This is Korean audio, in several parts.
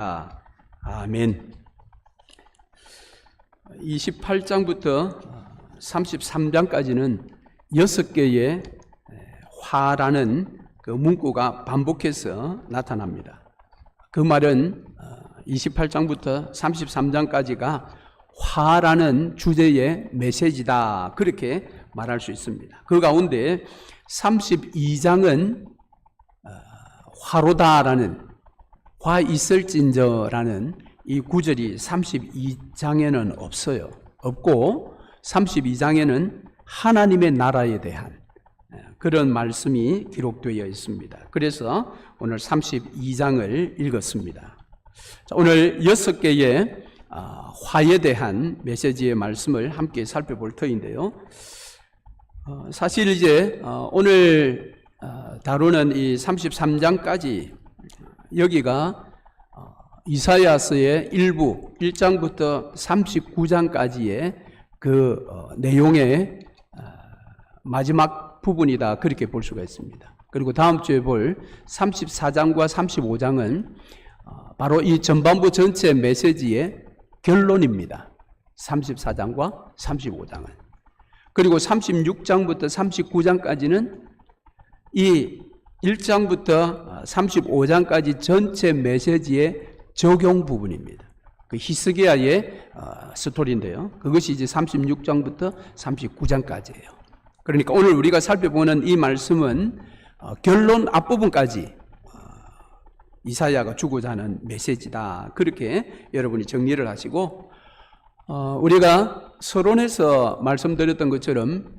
아멘. 28장부터 33장까지는 6개의 화라는 그 문구가 반복해서 나타납니다. 그 말은 28장부터 33장까지가 화라는 주제의 메시지다, 그렇게 말할 수 있습니다. 그 가운데 32장은 화로다라는, 화 있을진저라는 이 구절이 32장에는 없고 32장에는 하나님의 나라에 대한 그런 말씀이 기록되어 있습니다. 그래서 오늘 32장을 읽었습니다. 오늘 6개의 화에 대한 메시지의 말씀을 함께 살펴볼 터인데요. 사실 이제 오늘 다루는 이 33장까지 여기가 이사야서의 일부 1장부터 39장까지의 그 내용의 마지막 부분이다, 그렇게 볼 수가 있습니다. 그리고 다음 주에 볼 34장과 35장은 바로 이 전반부 전체 메시지의 결론입니다. 34장과 35장은. 그리고 36장부터 39장까지는 이 1장부터 35장까지 전체 메시지의 적용 부분입니다. 그 히스기야의 스토리인데요. 그것이 이제 36장부터 39장까지예요. 그러니까 오늘 우리가 살펴보는 이 말씀은 결론 앞부분까지 이사야가 주고자 하는 메시지다, 그렇게 여러분이 정리를 하시고, 우리가 서론에서 말씀드렸던 것처럼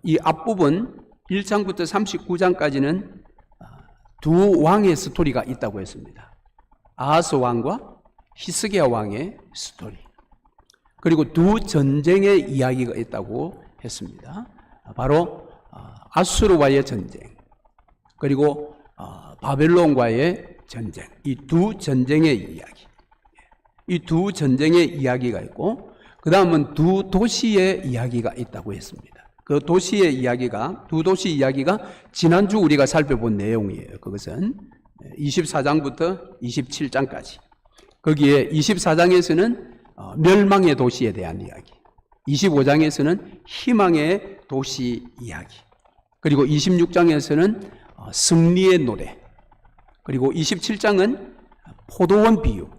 이 앞부분 1장부터 39장까지는 두 왕의 스토리가 있다고 했습니다. 아하스 왕과 히스기야 왕의 스토리, 그리고 두 전쟁의 이야기가 있다고 했습니다. 바로 아수르와의 전쟁, 그리고 바벨론과의 전쟁, 이 두 전쟁의 이야기, 이 두 전쟁의 이야기가 있고, 그 다음은 두 도시의 이야기가 있다고 했습니다. 그 도시의 이야기가, 두 도시 이야기가 지난주 우리가 살펴본 내용이에요. 그것은 24장부터 27장까지. 거기에 24장에서는 멸망의 도시에 대한 이야기, 25장에서는 희망의 도시 이야기, 그리고 26장에서는 승리의 노래, 그리고 27장은 포도원 비유,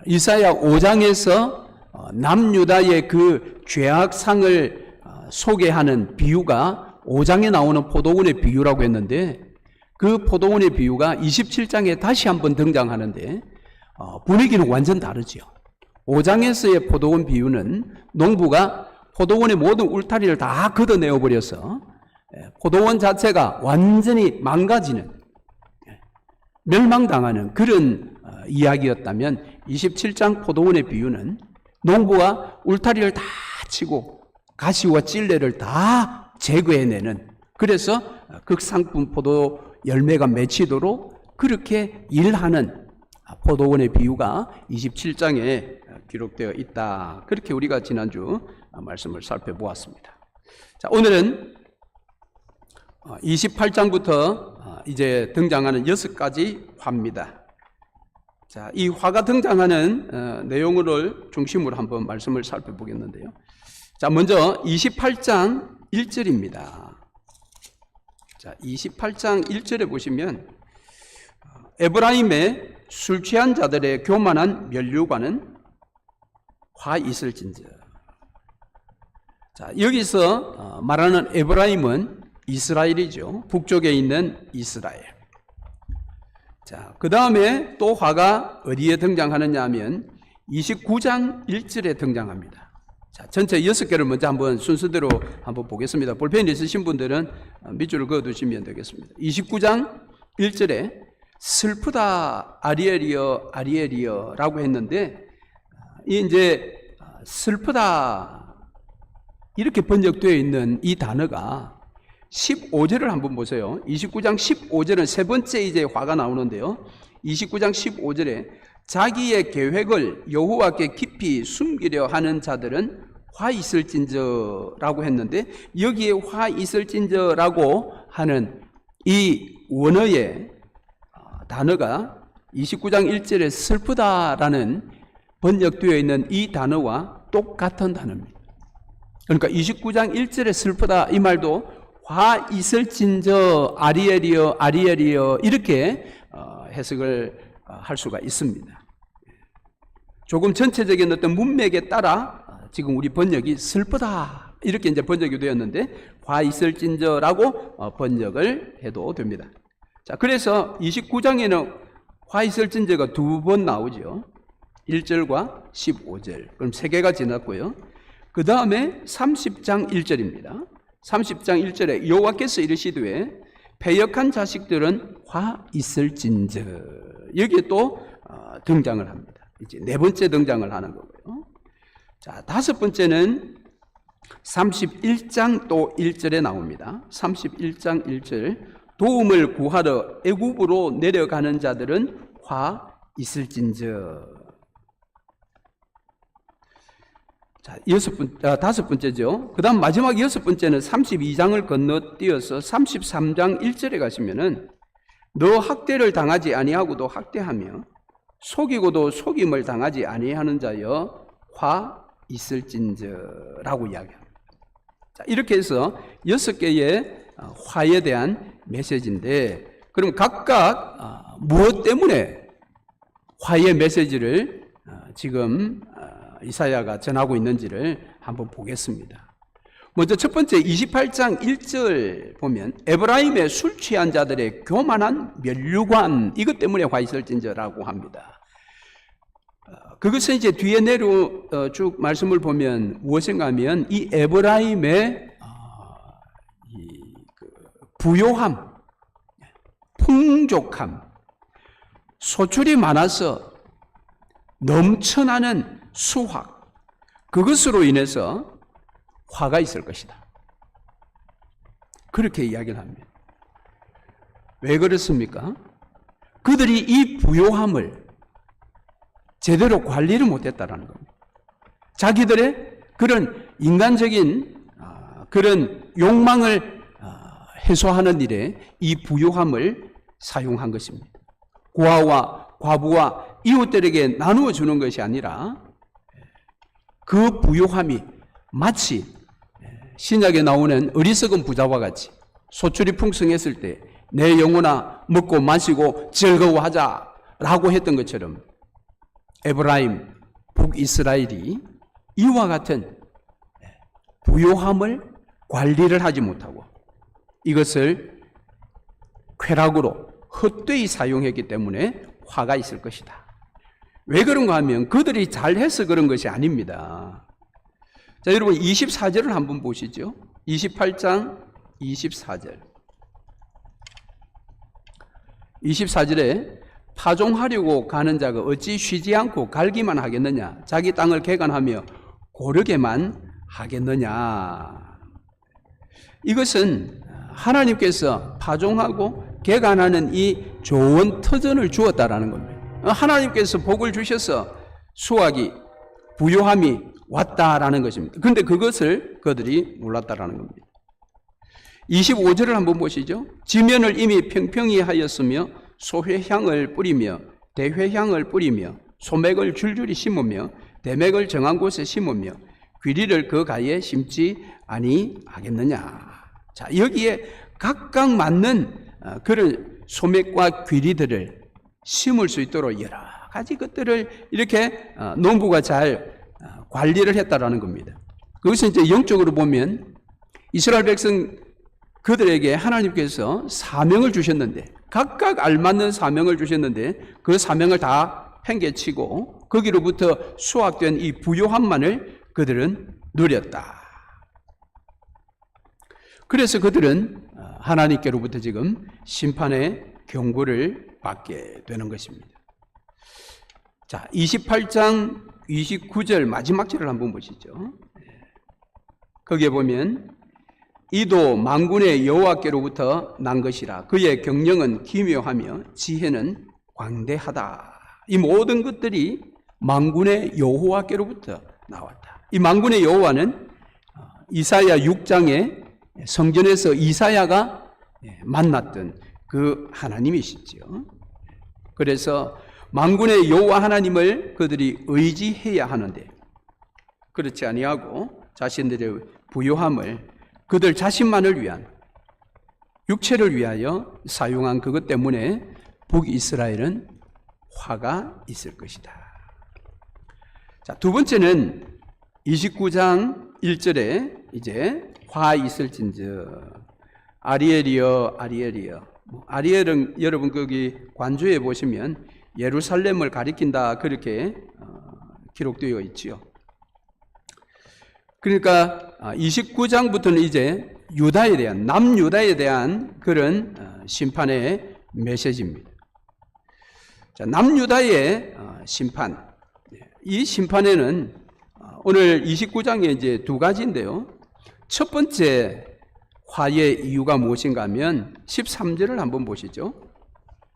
이사야 5장에서 남유다의 그 죄악상을 소개하는 비유가 5장에 나오는 포도원의 비유라고 했는데, 그 포도원의 비유가 27장에 다시 한번 등장하는데 분위기는 완전 다르죠. 5장에서의 포도원 비유는 농부가 포도원의 모든 울타리를 다 걷어내어 버려서 포도원 자체가 완전히 망가지는, 멸망당하는 그런 이야기였다면, 27장 포도원의 비유는 농부가 울타리를 다 치고 가시와 찔레를 다 제거해내는, 그래서 극상품 포도 열매가 맺히도록 그렇게 일하는 포도원의 비유가 27장에 기록되어 있다, 그렇게 우리가 지난주 말씀을 살펴보았습니다. 자, 오늘은 28장부터 이제 등장하는 6가지 화입니다. 자, 이 화가 등장하는 내용을 중심으로 한번 말씀을 살펴보겠는데요. 자, 먼저 28장 1절입니다. 자, 28장 1절에 보시면 에브라임의 술 취한 자들의 교만한 면류관은 화 있을진저. 자, 여기서 말하는 에브라임은 이스라엘이죠. 북쪽에 있는 이스라엘. 자, 그 다음에 또 화가 어디에 등장하느냐 하면 29장 1절에 등장합니다. 자, 전체 6개를 먼저 한번 순서대로 한번 보겠습니다. 볼펜이 있으신 분들은 밑줄을 그어두시면 되겠습니다. 29장 1절에 슬프다 아리엘이여 아리엘이여 라고 했는데, 이 이제 슬프다 이렇게 번역되어 있는 이 단어가 15절을 한번 보세요. 29장 15절은 세 번째 이제 화가 나오는데요. 29장 15절에 자기의 계획을 여호와께 깊이 숨기려 하는 자들은 화 있을진저라고 했는데, 여기에 화 있을진저라고 하는 이 원어의 단어가 29장 1절에 슬프다라는 번역되어 있는 이 단어와 똑같은 단어입니다. 그러니까 29장 1절에 슬프다 이 말도 화 있을진저 아리엘이여 이렇게 해석을 할 수가 있습니다. 조금 전체적인 어떤 문맥에 따라 지금 우리 번역이 슬프다 이렇게 이제 번역이 되었는데 화 있을진저라고 번역을 해도 됩니다. 자, 그래서 29장에는 화 있을진저가 두 번 나오죠. 1절과 15절. 그럼 세 개가 지났고요. 그 다음에 30장 1절입니다. 30장 1절에 여호와께서 이르시되 패역한 자식들은 화 있을진저 여기에 또 등장을 합니다. 이제 네 번째 등장을 하는 거고요. 자, 다섯 번째는 31장 또 1절에 나옵니다. 31장 1절 도움을 구하러 애굽으로 내려가는 자들은 화 있을진저. 자, 다섯 번째죠. 그 다음 마지막 여섯 번째는 32장을 건너뛰어서 33장 1절에 가시면은 너 학대를 당하지 아니하고도 학대하며 속이고도 속임을 당하지 아니하는 자여 화 있을진저라고 이야기합니다. 자, 이렇게 해서 6개의 화에 대한 메시지인데 그럼 각각 무엇 때문에 화의 메시지를 지금 이사야가 전하고 있는지를 한번 보겠습니다. 먼저 첫 번째 28장 1절 보면 에브라임의 술 취한 자들의 교만한 면류관 이것 때문에 화 있을진저라고 합니다. 그것은 이제 뒤에 내려 쭉 말씀을 보면 무엇인가 하면 이 에브라임의 부요함, 풍족함, 소출이 많아서 넘쳐나는 수확 그것으로 인해서 화가 있을 것이다. 그렇게 이야기를 합니다. 왜 그렇습니까? 그들이 이 부요함을 제대로 관리를 못했다라는 겁니다. 자기들의 그런 인간적인 그런 욕망을 해소하는 일에 이 부요함을 사용한 것입니다. 고아와 과부와 이웃들에게 나누어 주는 것이 아니라 그 부요함이 마치 신약에 나오는 어리석은 부자와 같이 소출이 풍성했을 때 내 영혼아 먹고 마시고 즐거워하자라고 했던 것처럼 에브라임, 북이스라엘이 이와 같은 부요함을 관리를 하지 못하고 이것을 쾌락으로 헛되이 사용했기 때문에 화가 있을 것이다. 왜 그런가 하면 그들이 잘해서 그런 것이 아닙니다. 자, 여러분 24절을 한번 보시죠. 28장 24절. 24절에 파종하려고 가는 자가 어찌 쉬지 않고 갈기만 하겠느냐? 자기 땅을 개간하며 고르게만 하겠느냐? 이것은 하나님께서 파종하고 개간하는 이 좋은 터전을 주었다라는 겁니다. 하나님께서 복을 주셔서 수확이 부요함이 왔다라는 것입니다. 그런데 그것을 그들이 몰랐다라는 겁니다. 25절을 한번 보시죠. 지면을 이미 평평히 하였으며 소회향을 뿌리며 대회향을 뿌리며 소맥을 줄줄이 심으며 대맥을 정한 곳에 심으며 귀리를 그 가에 심지 아니하겠느냐. 자, 여기에 각각 맞는 그런 소맥과 귀리들을 심을 수 있도록 여러 가지 것들을 이렇게 농부가 잘 관리를 했다라는 겁니다. 그것은 이제 영적으로 보면 이스라엘 백성 그들에게 하나님께서 사명을 주셨는데 각각 알맞는 사명을 주셨는데 그 사명을 다 팽개치고 거기로부터 수확된 이 부요함만을 그들은 누렸다. 그래서 그들은 하나님께로부터 지금 심판의 경고를 받게 되는 것입니다. 자, 28장 29절 마지막 절을 한번 보시죠. 거기에 보면 이도 만군의 여호와께로부터 난 것이라 그의 경영은 기묘하며 지혜는 광대하다. 이 모든 것들이 만군의 여호와께로부터 나왔다. 이 만군의 여호와는 이사야 6장에 성전에서 이사야가 만났던 그 하나님이시죠. 그래서 만군의 여호와 하나님을 그들이 의지해야 하는데 그렇지 아니하고 자신들의 부요함을 그들 자신만을 위한 육체를 위하여 사용한 그것 때문에 북이스라엘은 화가 있을 것이다. 자, 두 번째는 29장 1절에 이제 화 있을진저 아리엘이여 아리엘이여. 아리엘은 여러분 거기 관주에 보시면 예루살렘을 가리킨다 그렇게 기록되어 있지요. 그러니까 29장부터는 이제 유다에 대한 남유다에 대한 그런 심판의 메시지입니다. 자, 남유다의 심판. 이 심판에는 오늘 29장에 이제 두 가지인데요. 첫 번째 화의 이유가 무엇인가 하면 13절을 한번 보시죠.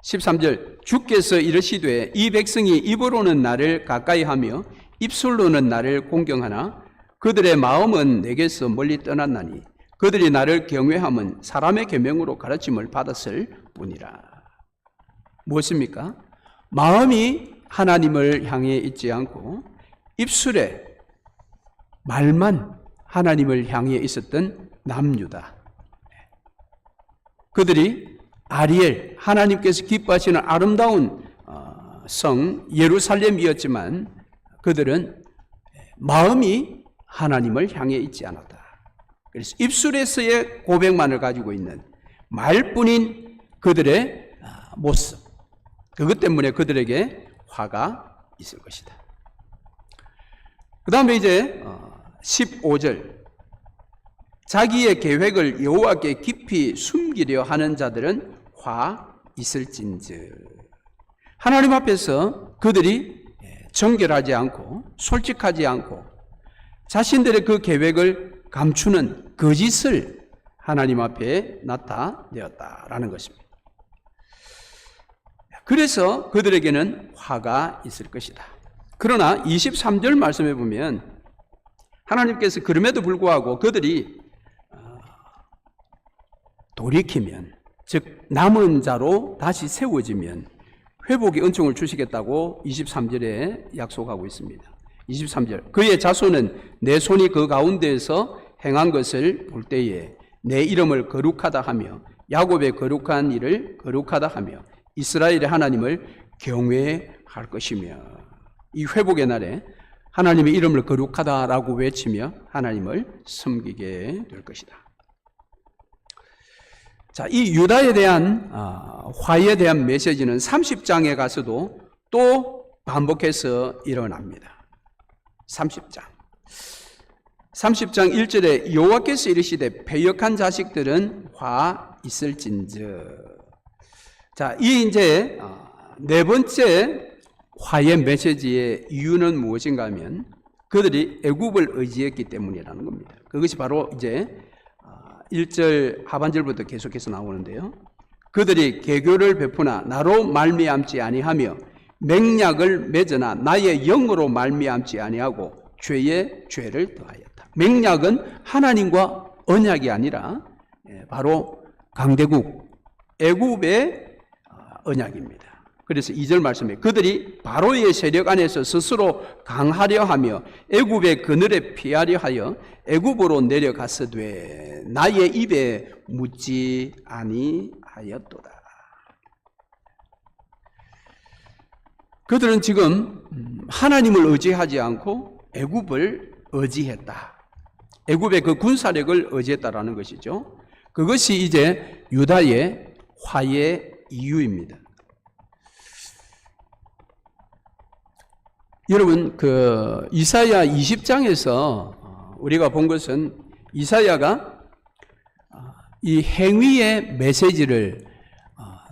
13절 주께서 이르시되 이 백성이 입으로는 나를 가까이 하며 입술로는 나를 공경하나 그들의 마음은 내게서 멀리 떠났나니 그들이 나를 경외함은 사람의 계명으로 가르침을 받았을 뿐이라. 무엇입니까? 마음이 하나님을 향해 있지 않고 입술에 말만 하나님을 향해 있었던 남유다. 그들이 아리엘, 하나님께서 기뻐하시는 아름다운 성 예루살렘이었지만 그들은 마음이 하나님을 향해 있지 않았다. 그래서 입술에서의 고백만을 가지고 있는 말뿐인 그들의 모습, 그것 때문에 그들에게 화가 있을 것이다. 그 다음에 이제 15절 자기의 계획을 여호와께 깊이 숨기려 하는 자들은 화 있을진저. 하나님 앞에서 그들이 정결하지 않고 솔직하지 않고 자신들의 그 계획을 감추는 거짓을 하나님 앞에 나타내었다라는 것입니다. 그래서 그들에게는 화가 있을 것이다. 그러나 23절 말씀해 보면 하나님께서 그럼에도 불구하고 그들이 돌이키면, 즉 남은 자로 다시 세워지면 회복의 은총을 주시겠다고 23절에 약속하고 있습니다. 23절 그의 자손은 내 손이 그 가운데에서 행한 것을 볼 때에 내 이름을 거룩하다 하며 야곱의 거룩한 일을 거룩하다 하며 이스라엘의 하나님을 경외할 것이며, 이 회복의 날에 하나님의 이름을 거룩하다라고 외치며 하나님을 섬기게 될 것이다. 자, 이 유다에 대한 화에 대한 메시지는 30장에 가서도 또 반복해서 일어납니다. 30장 1절에 여호와께서 이르시되 패역한 자식들은 화 있을진저. 자, 이 이제 네 번째 화의 메시지의 이유는 무엇인가 하면 그들이 애굽을 의지했기 때문이라는 겁니다. 그것이 바로 이제 1절 하반절부터 계속해서 나오는데요. 그들이 계교를 베푸나 나로 말미암지 아니하며 맹약을 맺으나 나의 영으로 말미암지 아니하고 죄에 죄를 더하였다. 맹약은 하나님과 언약이 아니라 바로 강대국 애굽의 언약입니다. 그래서 2절 말씀에 그들이 바로의 세력 안에서 스스로 강하려 하며 애굽의 그늘에 피하려 하여 애굽으로 내려갔으되 나의 입에 묻지 아니하였도다. 그들은 지금 하나님을 의지하지 않고 애굽을 의지했다. 애굽의 그 군사력을 의지했다라는 것이죠. 그것이 이제 유다의 화의 이유입니다. 여러분, 그 이사야 20장에서 우리가 본 것은 이사야가 이 행위의 메시지를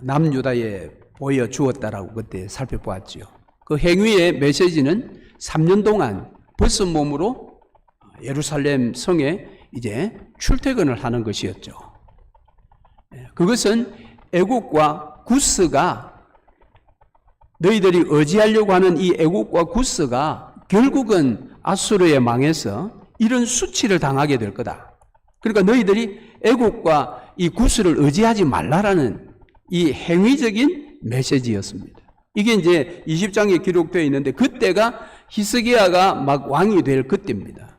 남유다에 보여주었다라고 그때 살펴보았죠. 그 행위의 메시지는 3년 동안 벗은 몸으로 예루살렘 성에 이제 출퇴근을 하는 것이었죠. 그것은 애국과 구스가 너희들이 의지하려고 하는 이 애국과 구스가 결국은 아수르에 망해서 이런 수치를 당하게 될 거다. 그러니까 너희들이 애국과 이 구스를 의지하지 말라라는 이 행위적인 메시지였습니다. 이게 이제 20장에 기록되어 있는데 그때가 히스기야가 막 왕이 될 그때입니다.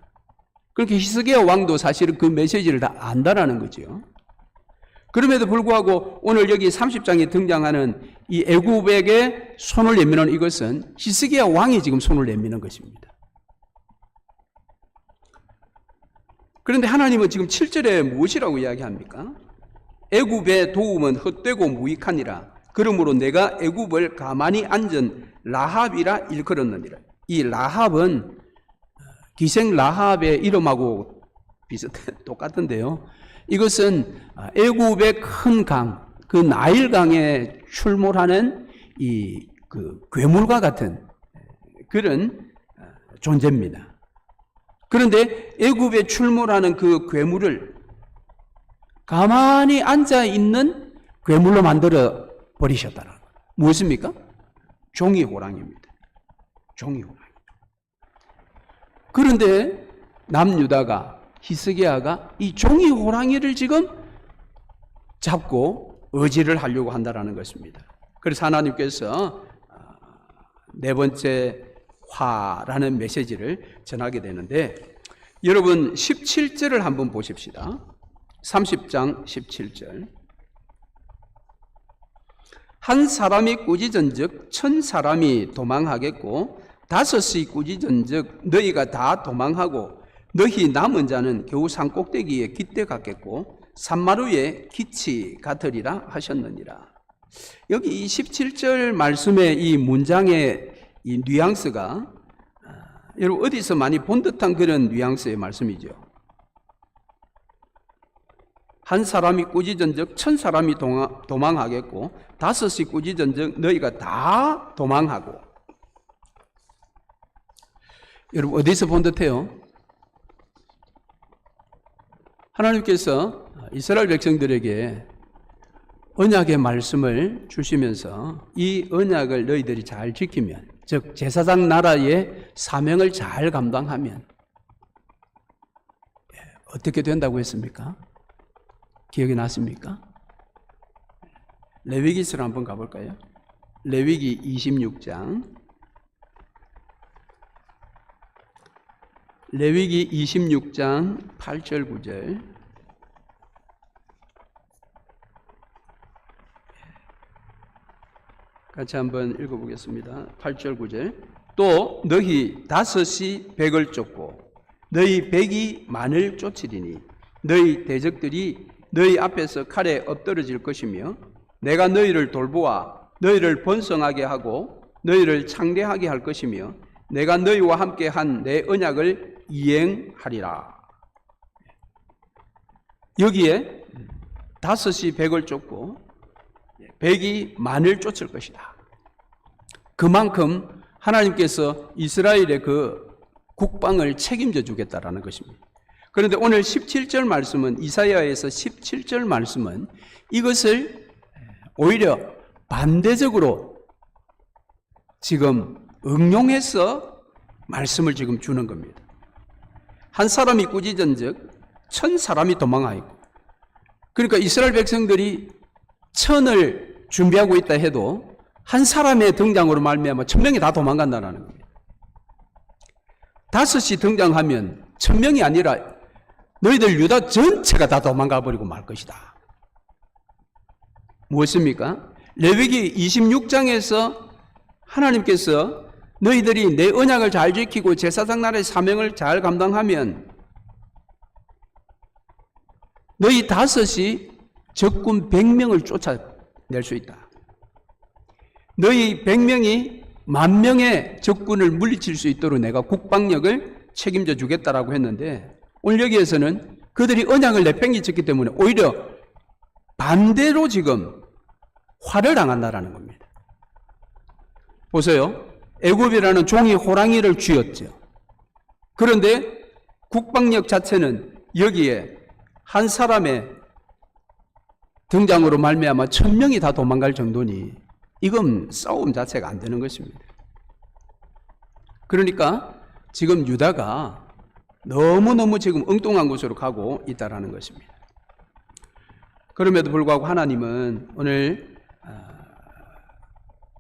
그렇게 히스기야 왕도 사실은 그 메시지를 다 안다라는 거죠. 그럼에도 불구하고 오늘 여기 30장에 등장하는 이 애굽에게 손을 내미는 이것은 히스기야 왕이 지금 손을 내미는 것입니다. 그런데 하나님은 지금 7절에 무엇이라고 이야기합니까? 애굽의 도움은 헛되고 무익하니라. 그러므로 내가 애굽을 가만히 앉은 라합이라 일컬었느니라. 이 라합은 기생 라합의 이름하고 똑같은데요. 이것은 애굽의 큰 강, 그 나일강에 출몰하는 그 괴물과 같은 그런 존재입니다. 그런데 애굽에 출몰하는 그 괴물을 가만히 앉아 있는 괴물로 만들어 버리셨다는 거예요. 무엇입니까? 종이 호랑이입니다. 종이 호랑이. 그런데 남유다가 히스기야가 이 종이 호랑이를 지금 잡고 의지를 하려고 한다는 것입니다. 그래서 하나님께서 네 번째 화라는 메시지를 전하게 되는데 여러분 17절을 한번 보십시다. 30장 17절. 한 사람이 꾸짖은즉 1000사람이 도망하겠고 5이 꾸짖은즉 너희가 다 도망하고 너희 남은 자는 겨우 산꼭대기에 깃대 같겠고 산마루에 깃이 같으리라 하셨느니라. 여기 이 17절 말씀의 이 문장의 이 뉘앙스가 여러분 어디서 많이 본 듯한 그런 뉘앙스의 말씀이죠. 한 사람이 꾸짖은즉 1000사람이 도망하겠고 5이 꾸짖은즉 너희가 다 도망하고. 여러분 어디서 본 듯해요? 하나님께서 이스라엘 백성들에게 언약의 말씀을 주시면서 이 언약을 너희들이 잘 지키면, 즉 제사장 나라의 사명을 잘 감당하면 어떻게 된다고 했습니까? 기억이 나십니까? 레위기서로 한번 가볼까요? 레위기 26장. 레위기 26장 8절 9절. 같이 한번 읽어보겠습니다. 8절 9절. 또 너희 5이 백을 쫓고 너희 백이 만을 쫓으리니 너희 대적들이 너희 앞에서 칼에 엎드러질 것이며 내가 너희를 돌보아 너희를 번성하게 하고 너희를 창대하게 할 것이며 내가 너희와 함께 한 내 언약을 이행하리라. 여기에 5이 백을 쫓고 백이 만을 쫓을 것이다. 그만큼 하나님께서 이스라엘의 그 국방을 책임져 주겠다라는 것입니다. 그런데 오늘 17절 말씀은, 이사야에서 17절 말씀은 이것을 오히려 반대적으로 지금 응용해서 말씀을 지금 주는 겁니다. 한 사람이 꾸짖은즉 1000사람이 도망하였고, 그러니까 이스라엘 백성들이 1000을 준비하고 있다 해도 한 사람의 등장으로 말미암아 1000명이 다 도망간다는 겁니다. 5이 등장하면 1000명이 아니라 너희들 유다 전체가 다 도망가 버리고 말 것이다. 무엇입니까? 레위기 26장에서 하나님께서 너희들이 내 언약을 잘 지키고 제사장 나라의 사명을 잘 감당하면 너희 5이 적군 100명을 쫓아낼 수 있다. 너희 100명이 10,000명의 적군을 물리칠 수 있도록 내가 국방력을 책임져 주겠다라고 했는데, 오늘 여기에서는 그들이 언약을 내팽개쳤기 때문에 오히려 반대로 지금 화를 당한다라는 겁니다. 보세요. 애굽이라는 종이 호랑이를 쥐었죠. 그런데 국방력 자체는 여기에 한 사람의 등장으로 말미암아 1000명이 다 도망갈 정도니 이건 싸움 자체가 안 되는 것입니다. 그러니까 지금 유다가 너무너무 지금 엉뚱한 곳으로 가고 있다는 것입니다. 그럼에도 불구하고 하나님은 오늘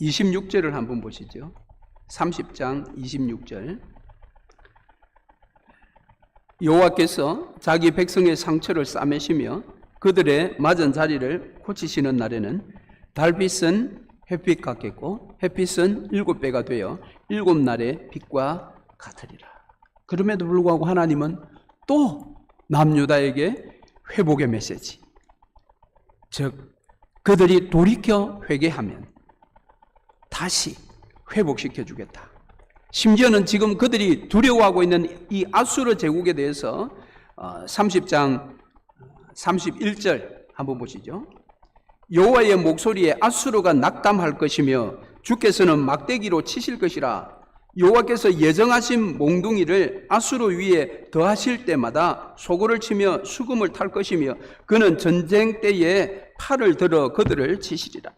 26절을 한번 보시죠. 30장 26절. 여호와께서 자기 백성의 상처를 싸매시며 그들의 맞은 자리를 고치시는 날에는 달빛은 햇빛 같겠고 햇빛은 7배가 되어 7날의 빛과 같으리라. 그럼에도 불구하고 하나님은 또 남유다에게 회복의 메시지, 즉 그들이 돌이켜 회개하면 다시 회복시켜 주겠다. 심지어는 지금 그들이 두려워하고 있는 이 아수르 제국에 대해서 30장 31절 한번 보시죠. 여호와의 목소리에 아수르가 낙담할 것이며 주께서는 막대기로 치실 것이라. 여호와께서 예정하신 몽둥이를 아수르 위에 더하실 때마다 소고를 치며 수금을 탈 것이며 그는 전쟁 때에 팔을 들어 그들을 치시리라.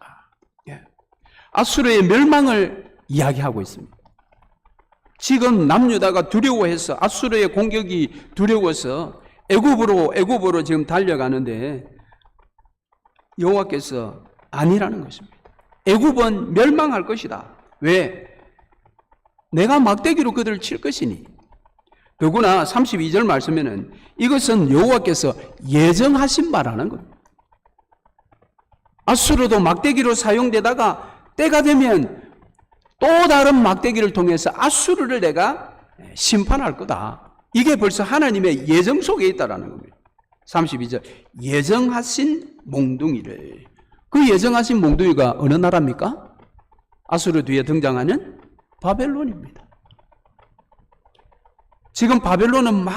아수르의 멸망을 이야기하고 있습니다. 지금 남유다가 두려워해서 아수르의 공격이 두려워서 애굽으로 지금 달려가는데 여호와께서 아니라는 것입니다. 애굽은 멸망할 것이다. 왜? 내가 막대기로 그들을 칠 것이니. 더구나 32절 말씀에는 이것은 여호와께서 예정하신 바라는 겁니다. 아수르도 막대기로 사용되다가 때가 되면 또 다른 막대기를 통해서 아수르를 내가 심판할 거다. 이게 벌써 하나님의 예정 속에 있다라는 겁니다. 32절. 예정하신 몽둥이를. 그 예정하신 몽둥이가 어느 나라입니까? 아수르 뒤에 등장하는 바벨론입니다. 지금 바벨론은 막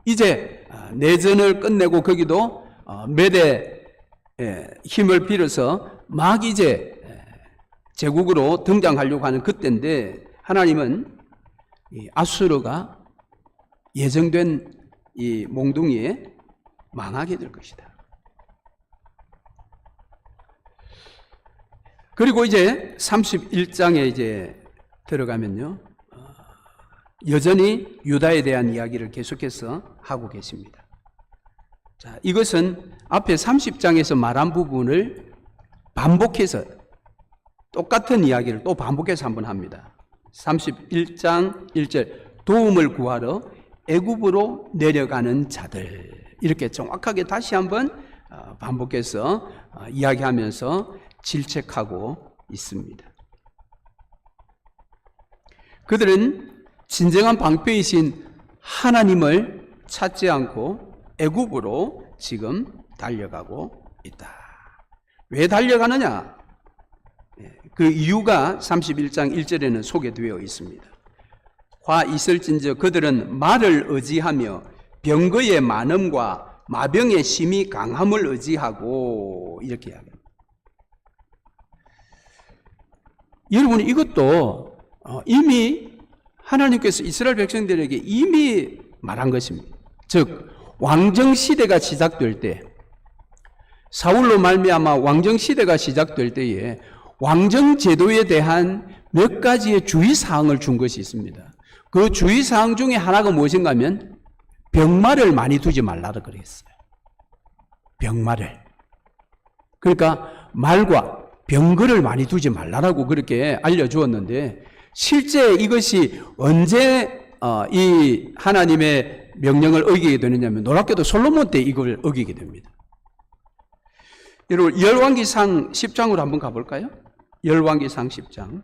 이제 내전을 끝내고 거기도 메대 힘을 빌어서 막 이제 제국으로 등장하려고 하는 그때인데 하나님은 이 아수르가 예정된 이 몽둥이에 망하게 될 것이다. 그리고 이제 31장에 이제 들어가면요, 여전히 유다에 대한 이야기를 계속해서 하고 계십니다. 자, 이것은 앞에 30장에서 말한 부분을 반복해서 똑같은 이야기를 또 반복해서 한번 합니다. 31장 1절 도움을 구하러 애굽으로 내려가는 자들, 이렇게 정확하게 다시 한번 반복해서 이야기하면서 질책하고 있습니다. 그들은 진정한 방패이신 하나님을 찾지 않고 애굽으로 지금 달려가고 있다. 왜 달려가느냐? 그 이유가 31장 1절에는 소개되어 있습니다. 화 있을진저 그들은 말을 의지하며 병거의 많음과 마병의 심히 강함을 의지하고, 이렇게 이야기합니다. 여러분, 이것도 이미 하나님께서 이스라엘 백성들에게 이미 말한 것입니다. 즉 왕정 시대가 시작될 때, 사울로 말미암아 왕정 시대가 시작될 때에 왕정 제도에 대한 몇 가지의 주의 사항을 준 것이 있습니다. 그 주의 사항 중에 하나가 무엇인가 하면 병마를 많이 두지 말라고 그랬어요. 병마를. 그러니까 말과 병거를 많이 두지 말라고 그렇게 알려주었는데, 실제 이것이 언제 이 하나님의 명령을 어기게 되느냐면 놀랍게도 솔로몬 때 이걸 어기게 됩니다. 여러분, 열왕기상 10장으로 한번 가볼까요? 열왕기상 10장.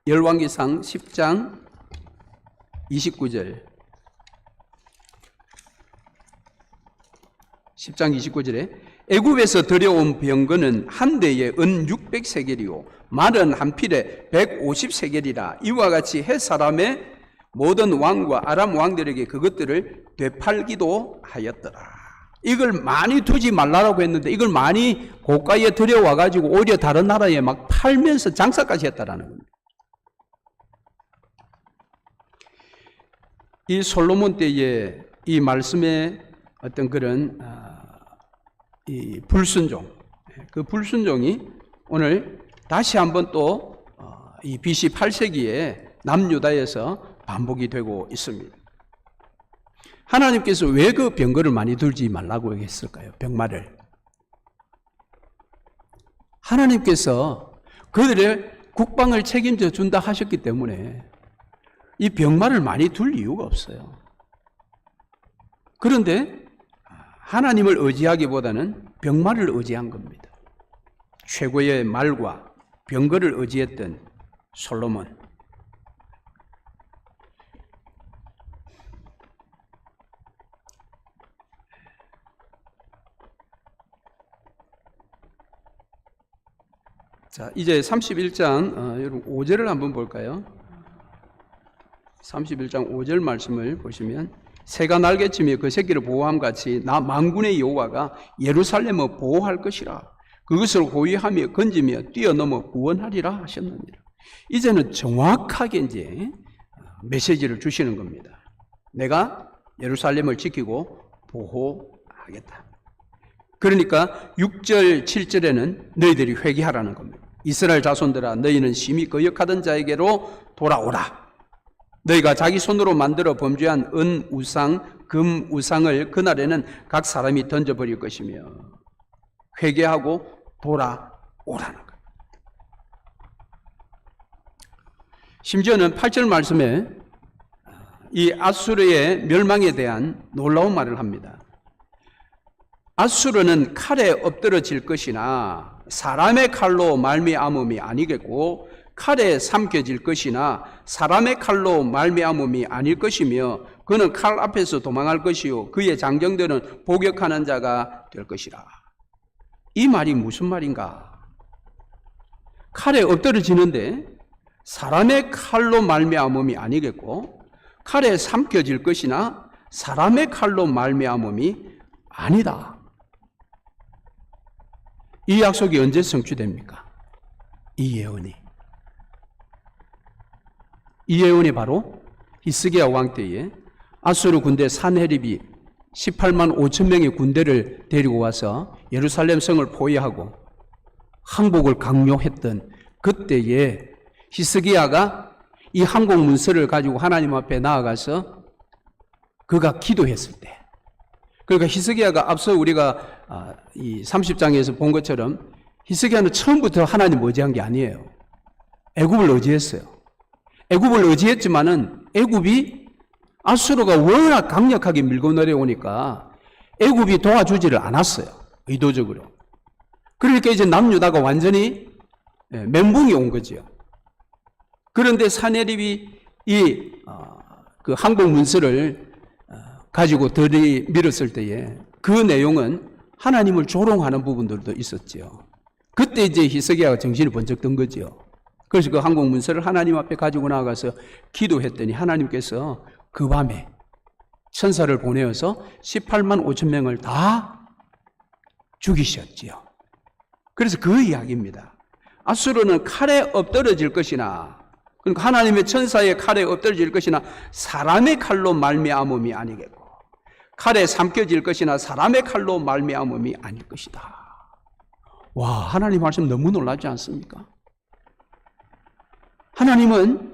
열왕기상 10장 29절. 10장 29절에 애굽에서 들여온 병거는 한 대에 은 600세겔이요 말은 한 필에 150세겔이라. 이와 같이 헷 사람의 모든 왕과 아람 왕들에게 그것들을 되팔기도 하였더라. 이걸 많이 두지 말라고 했는데 이걸 많이 고가에 들여와 가지고 오히려 다른 나라에 막 팔면서 장사까지 했다라는 겁니다. 이 솔로몬 때의 이 말씀의 어떤 그런 이 불순종, 그 불순종이 오늘 다시 한번 또 이 BC 8세기에 남유다에서 반복이 되고 있습니다. 하나님께서 왜 그 병거를 많이 들지 말라고 했을까요? 병마를. 하나님께서 그들의 국방을 책임져 준다 하셨기 때문에 이 병마를 많이 둘 이유가 없어요. 그런데 하나님을 의지하기보다는 병마를 의지한 겁니다. 최고의 말과 병거를 의지했던 솔로몬. 자, 이제 31장 여러분 5절을 한번 볼까요? 31장 5절 말씀을 보시면 새가 날개치며 그 새끼를 보호함 같이 나 만군의 여호와가 예루살렘을 보호할 것이라. 그것을 호위하며 건지며 뛰어넘어 구원하리라 하셨느니라. 이제는 정확하게 이제 메시지를 주시는 겁니다. 내가 예루살렘을 지키고 보호하겠다. 그러니까 6절, 7절에는 너희들이 회개하라는 겁니다. 이스라엘 자손들아, 너희는 심히 거역하던 자에게로 돌아오라. 너희가 자기 손으로 만들어 범죄한 은 우상, 금 우상을 그날에는 각 사람이 던져버릴 것이며 회개하고 돌아오라는 거예요. 심지어는 8절 말씀에 이 아수르의 멸망에 대한 놀라운 말을 합니다. 아수르는 칼에 엎드러질 것이나 사람의 칼로 말미암음이 아니겠고 칼에 삼켜질 것이나 사람의 칼로 말미암음이 아닐 것이며 그는 칼 앞에서 도망할 것이요 그의 장정들은 복역하는 자가 될 것이라. 이 말이 무슨 말인가? 칼에 엎드러지는데 사람의 칼로 말미암음이 아니겠고 칼에 삼켜질 것이나 사람의 칼로 말미암음이 아니다. 이 약속이 언제 성취됩니까? 이 예언이 바로 히스기야 왕 때에 아수르 군대 산헤립이 18만 5천 명의 군대를 데리고 와서 예루살렘 성을 포위하고 항복을 강요했던 그때에 히스기야가 이 항복 문서를 가지고 하나님 앞에 나아가서 그가 기도했을 때, 그러니까 히스기야가 앞서 우리가 이 30장에서 본 것처럼 히스기야는 처음부터 하나님 의지한 게 아니에요. 애굽을 의지했어요. 애굽을 의지했지만은 애굽이 아수르가 워낙 강력하게 밀고 내려오니까 애굽이 도와주지를 않았어요. 의도적으로. 그러니까 이제 남유다가 완전히 멘붕이 온 거죠. 그런데 산헤립이 그 항복 문서를 가지고 들이밀었을 때에 그 내용은 하나님을 조롱하는 부분들도 있었죠. 그때 이제 히스기야가 정신이 번쩍 든 거죠. 그래서 그 항복 문서를 하나님 앞에 가지고 나가서 기도했더니 하나님께서 그 밤에 천사를 보내어서 18만 5천 명을 다 죽이셨지요. 그래서 그 이야기입니다. 아수르는 칼에 엎드러질 것이나, 그러니까 하나님의 천사의 칼에 엎드러질 것이나 사람의 칼로 말미암음이 아니겠고 칼에 삼켜질 것이나 사람의 칼로 말미암음이 아닐 것이다. 와, 하나님 말씀 너무 놀랍지 않습니까? 하나님은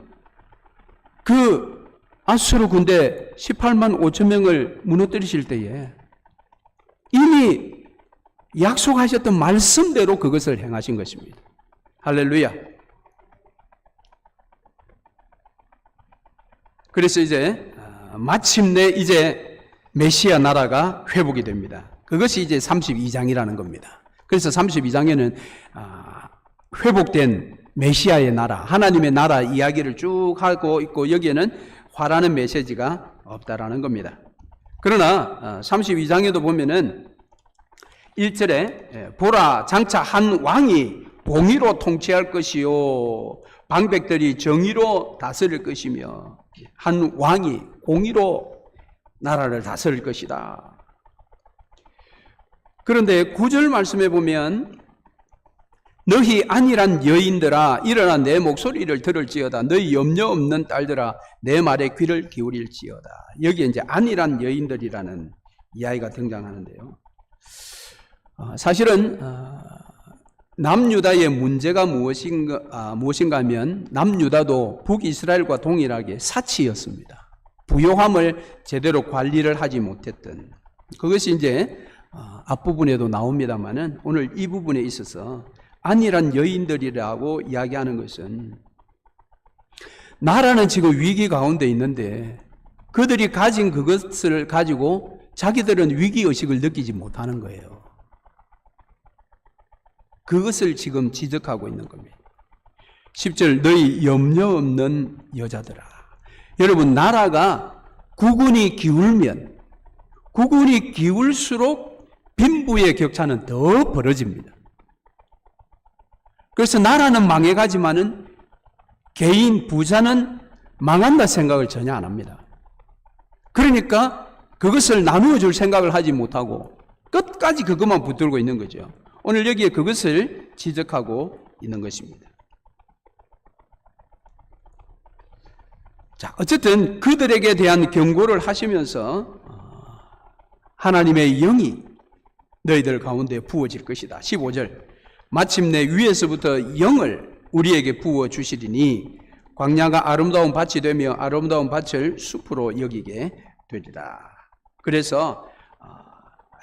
그 아수르 군대 18만 5천 명을 무너뜨리실 때에 이미 약속하셨던 말씀대로 그것을 행하신 것입니다. 할렐루야. 그래서 이제 마침내 이제 메시아 나라가 회복이 됩니다. 그것이 이제 32장이라는 겁니다. 그래서 32장에는 회복된 메시아의 나라, 하나님의 나라 이야기를 쭉 하고 있고 여기에는 화라는 메시지가 없다라는 겁니다. 그러나 32장에도 보면은 1절에 보라 장차 한 왕이 공의로 통치할 것이요 방백들이 정의로 다스릴 것이며 한 왕이 공의로 나라를 다스릴 것이다. 그런데 9절 말씀에 보면 너희 안일한 여인들아 일어나 내 목소리를 들을지어다. 너희 염려 없는 딸들아 내 말에 귀를 기울일지어다. 여기에 이제 안일한 여인들이라는 이야기가 등장하는데요. 사실은 남유다의 문제가 무엇인가 하면 남유다도 북이스라엘과 동일하게 사치였습니다. 부요함을 제대로 관리를 하지 못했던, 그것이 이제 앞부분에도 나옵니다만은 오늘 이 부분에 있어서 안일한 여인들이라고 이야기하는 것은 나라는 지금 위기 가운데 있는데 그들이 가진 그것을 가지고 자기들은 위기의식을 느끼지 못하는 거예요. 그것을 지금 지적하고 있는 겁니다. 10절 너희 염려 없는 여자들아. 여러분 나라가 국운이 기울수록 빈부의 격차는 더 벌어집니다. 그래서 나라는 망해가지만은 개인 부자는 망한다 생각을 전혀 안 합니다. 그러니까 그것을 나누어 줄 생각을 하지 못하고 끝까지 그것만 붙들고 있는 거죠. 오늘 여기에 그것을 지적하고 있는 것입니다. 자, 어쨌든 그들에게 대한 경고를 하시면서 하나님의 영이 너희들 가운데 부어질 것이다. 15절 마침내 위에서부터 영을 우리에게 부어 주시리니 광야가 아름다운 밭이 되며 아름다운 밭을 숲으로 여기게 되리라. 그래서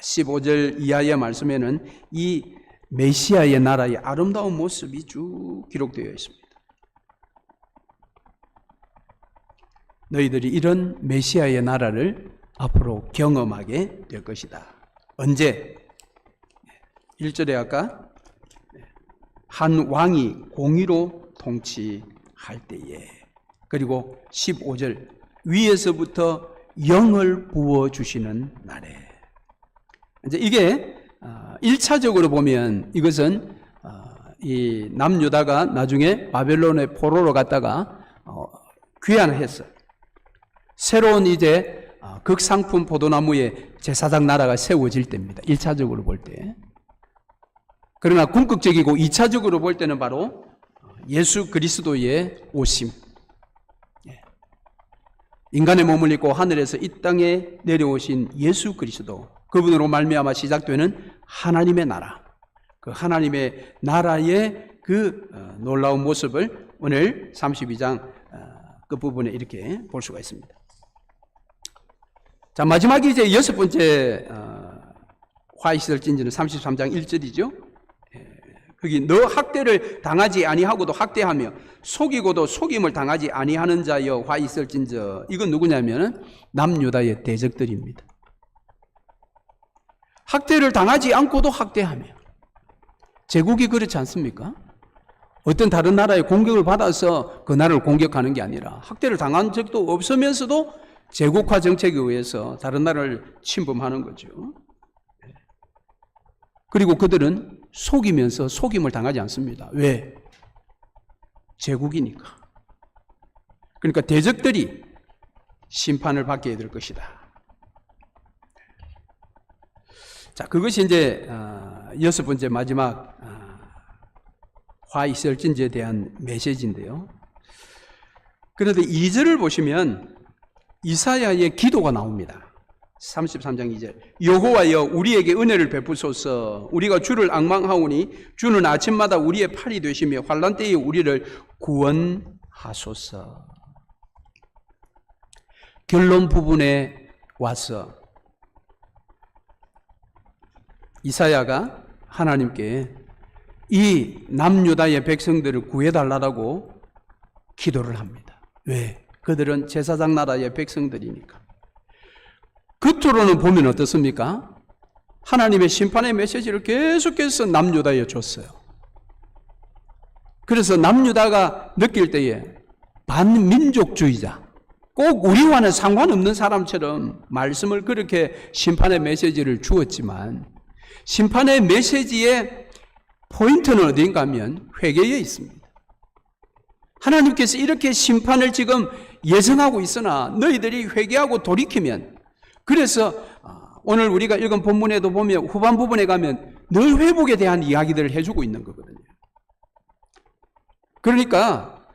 15절 이하의 말씀에는 이 메시아의 나라의 아름다운 모습이 쭉 기록되어 있습니다. 너희들이 이런 메시아의 나라를 앞으로 경험하게 될 것이다. 언제? 1절에 아까 한 왕이 공의로 통치할 때에, 그리고 15절 위에서부터 영을 부어주시는 날에. 이제 이게 1차적으로 보면 이것은 이 남유다가 나중에 바벨론의 포로로 갔다가 귀환했어요. 새로운 이제 극상품 포도나무의 제사장 나라가 세워질 때입니다. 1차적으로 볼 때. 그러나 궁극적이고 2차적으로 볼 때는 바로 예수 그리스도의 오심. 인간의 몸을 입고 하늘에서 이 땅에 내려오신 예수 그리스도, 그분으로 말미암아 시작되는 하나님의 나라, 그 하나님의 나라의 그 놀라운 모습을 오늘 32장 끝부분에 이렇게 볼 수가 있습니다. 자, 마지막에 이제 여섯 번째 화이시설 찐지는 33장 1절이죠. 거기 너 학대를 당하지 아니하고도 학대하며 속이고도 속임을 당하지 아니하는 자여 화이시설 찐저. 이건 누구냐면 남유다의 대적들입니다. 학대를 당하지 않고도 학대하며. 제국이 그렇지 않습니까? 어떤 다른 나라의 공격을 받아서 그 나라를 공격하는 게 아니라 학대를 당한 적도 없으면서도 제국화 정책에 의해서 다른 나라를 침범하는 거죠. 그리고 그들은 속이면서 속임을 당하지 않습니다. 왜? 제국이니까. 그러니까 대적들이 심판을 받게 될 것이다. 자, 그것이 이제 여섯 번째 마지막 화이설진지에 대한 메시지인데요. 그런데 2절을 보시면 이사야의 기도가 나옵니다. 33장 2절 여호와여 우리에게 은혜를 베푸소서. 우리가 주를 앙망하오니 주는 아침마다 우리의 팔이 되시며 환난 때에 우리를 구원하소서. 결론 부분에 와서 이사야가 하나님께 이 남유다의 백성들을 구해달라고 기도를 합니다. 왜? 그들은 제사장 나라의 백성들이니까. 겉으로는 보면 어떻습니까? 하나님의 심판의 메시지를 계속해서 남유다에 줬어요. 그래서 남유다가 느낄 때에 반민족주의자, 꼭 우리와는 상관없는 사람처럼 말씀을 그렇게 심판의 메시지를 주었지만 심판의 메시지의 포인트는 어디인가 하면 회개에 있습니다. 하나님께서 이렇게 심판을 지금 예정하고 있으나 너희들이 회개하고 돌이키면, 그래서 오늘 우리가 읽은 본문에도 보면 후반 부분에 가면 늘 회복에 대한 이야기들을 해주고 있는 거거든요. 그러니까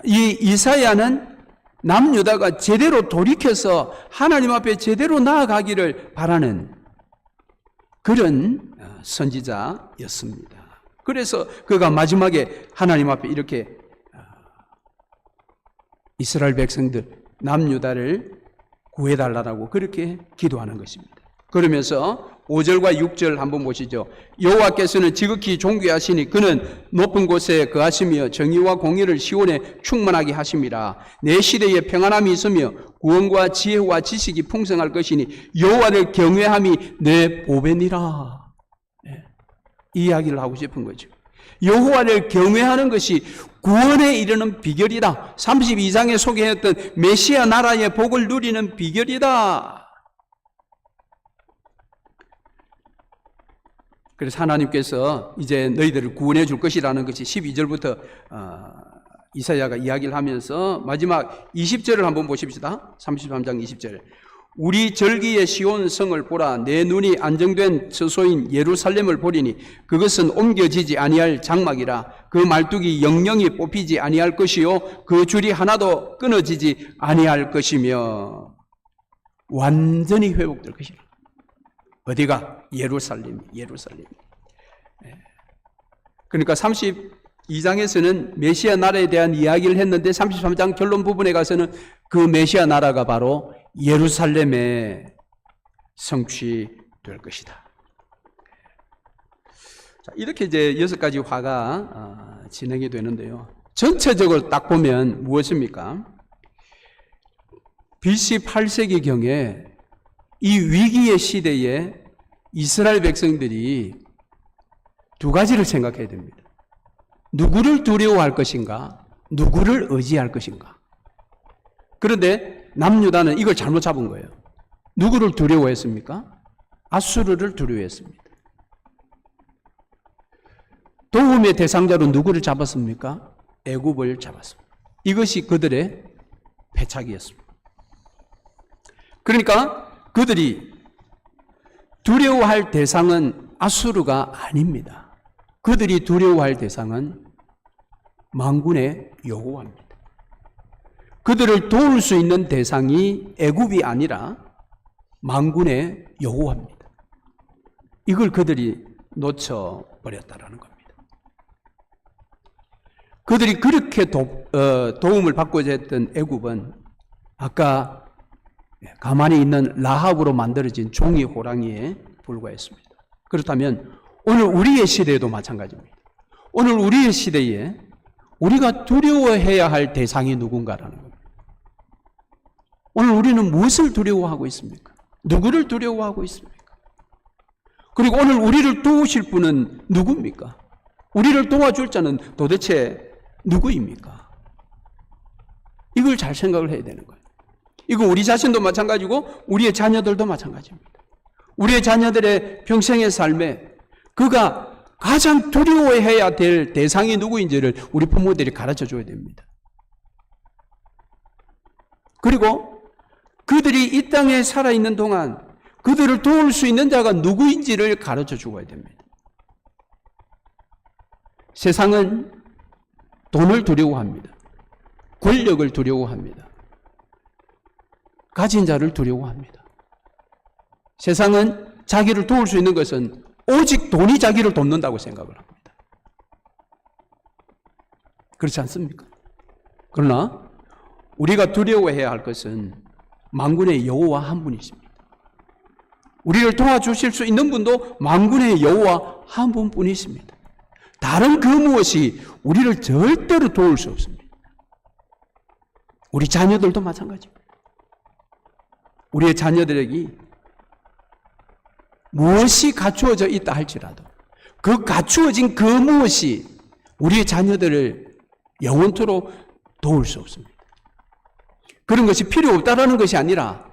이 이사야는 남유다가 제대로 돌이켜서 하나님 앞에 제대로 나아가기를 바라는 그런 선지자였습니다. 그래서 그가 마지막에 하나님 앞에 이렇게 이스라엘 백성들 남유다를 구해달라고 그렇게 기도하는 것입니다. 그러면서 5절과 6절 한번 보시죠. 여호와께서는 지극히 존귀하시니 그는 높은 곳에 거하시며 정의와 공의를 시온에 충만하게 하심이라. 내 시대에 평안함이 있으며 구원과 지혜와 지식이 풍성할 것이니 여호와를 경외함이 내 보배니라. 네. 이 이야기를 하고 싶은 거죠. 여호와를 경외하는 것이 구원에 이르는 비결이다. 32장에 소개했던 메시아 나라의 복을 누리는 비결이다. 그래서 하나님께서 이제 너희들을 구원해 줄 것이라는 것이 12절부터 이사야가 이야기를 하면서 마지막 20절을 한번 보십시다. 33장 20절. 우리 절기의 시온 성을 보라. 내 눈이 안정된 처소인 예루살렘을 보리니 그것은 옮겨지지 아니할 장막이라. 그 말뚝이 영영이 뽑히지 아니할 것이요 그 줄이 하나도 끊어지지 아니할 것이며 완전히 회복될 것이라. 어디가? 예루살렘. 그러니까 32장에서는 메시아 나라에 대한 이야기를 했는데 33장 결론 부분에 가서는 그 메시아 나라가 바로 예루살렘에 성취될 것이다. 자, 이렇게 이제 6가지 화가 진행이 되는데요. 전체적으로 딱 보면 무엇입니까? BC 8세기경에 이 위기의 시대에 이스라엘 백성들이 두 가지를 생각해야 됩니다. 누구를 두려워할 것인가? 누구를 의지할 것인가? 그런데 남유다는 이걸 잘못 잡은 거예요. 누구를 두려워했습니까? 아수르를 두려워했습니다. 도움의 대상자로 누구를 잡았습니까? 애굽을 잡았습니다. 이것이 그들의 패착이었습니다. 그러니까 그들이 두려워할 대상은 아수르가 아닙니다. 그들이 두려워할 대상은 만군의 여호와입니다. 그들을 도울 수 있는 대상이 애굽이 아니라 만군의 여호와입니다. 이걸 그들이 놓쳐버렸다라는 겁니다. 그들이 그렇게 도움을 받고자 했던 애굽은 아까 가만히 있는 라합으로 만들어진 종이 호랑이에 불과했습니다. 그렇다면 오늘 우리의 시대에도 마찬가지입니다. 오늘 우리의 시대에 우리가 두려워해야 할 대상이 누군가라는 겁니다. 오늘 우리는 무엇을 두려워하고 있습니까? 누구를 두려워하고 있습니까? 그리고 오늘 우리를 도우실 분은 누구입니까? 우리를 도와줄 자는 도대체 누구입니까? 이걸 잘 생각을 해야 되는 거예요. 이거 우리 자신도 마찬가지고 우리의 자녀들도 마찬가지입니다. 우리의 자녀들의 평생의 삶에 그가 가장 두려워해야 될 대상이 누구인지를 우리 부모들이 가르쳐 줘야 됩니다. 그리고 그들이 이 땅에 살아있는 동안 그들을 도울 수 있는 자가 누구인지를 가르쳐 주어야 됩니다. 세상은 돈을 두려워합니다. 권력을 두려워합니다. 가진 자를 두려워합니다. 세상은 자기를 도울 수 있는 것은 오직 돈이 자기를 돕는다고 생각을 합니다. 그렇지 않습니까? 그러나 우리가 두려워해야 할 것은 만군의 여호와 한 분이십니다. 우리를 도와주실 수 있는 분도 만군의 여호와 한 분뿐이십니다. 다른 그 무엇이 우리를 절대로 도울 수 없습니다. 우리 자녀들도 마찬가지입니다. 우리의 자녀들에게 무엇이 갖추어져 있다 할지라도 그 갖추어진 그 무엇이 우리의 자녀들을 영원토록 도울 수 없습니다. 그런 것이 필요 없다라는 것이 아니라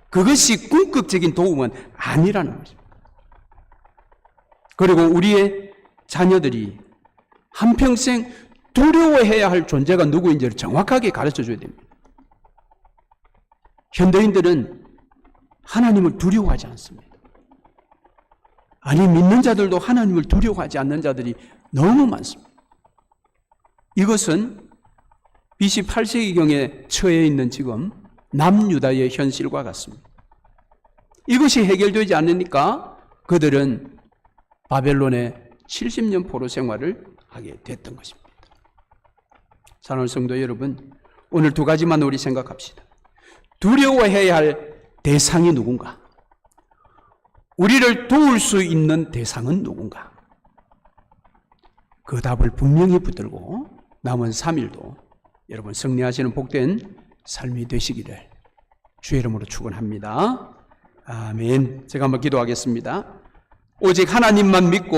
그것이 궁극적인 도움은 아니라는 것입니다. 그리고 우리의 자녀들이 한평생 두려워해야 할 존재가 누구인지를 정확하게 가르쳐 줘야 됩니다. 현대인들은 하나님을 두려워하지 않습니다. 아니, 믿는 자들도 하나님을 두려워하지 않는 자들이 너무 많습니다. 이것은 BC 8세기경에 처해 있는 지금 남유다의 현실과 같습니다. 이것이 해결되지 않으니까 그들은 바벨론의 70년 포로 생활을 하게 됐던 것입니다. 사랑하는 성도 여러분, 오늘 두 가지만 우리 생각합시다. 두려워해야 할 대상이 누군가? 우리를 도울 수 있는 대상은 누군가? 그 답을 분명히 붙들고 남은 3일도 여러분 승리하시는 복된 삶이 되시기를 주의 이름으로 축원합니다. 아멘. 제가 한번 기도하겠습니다. 오직 하나님만 믿고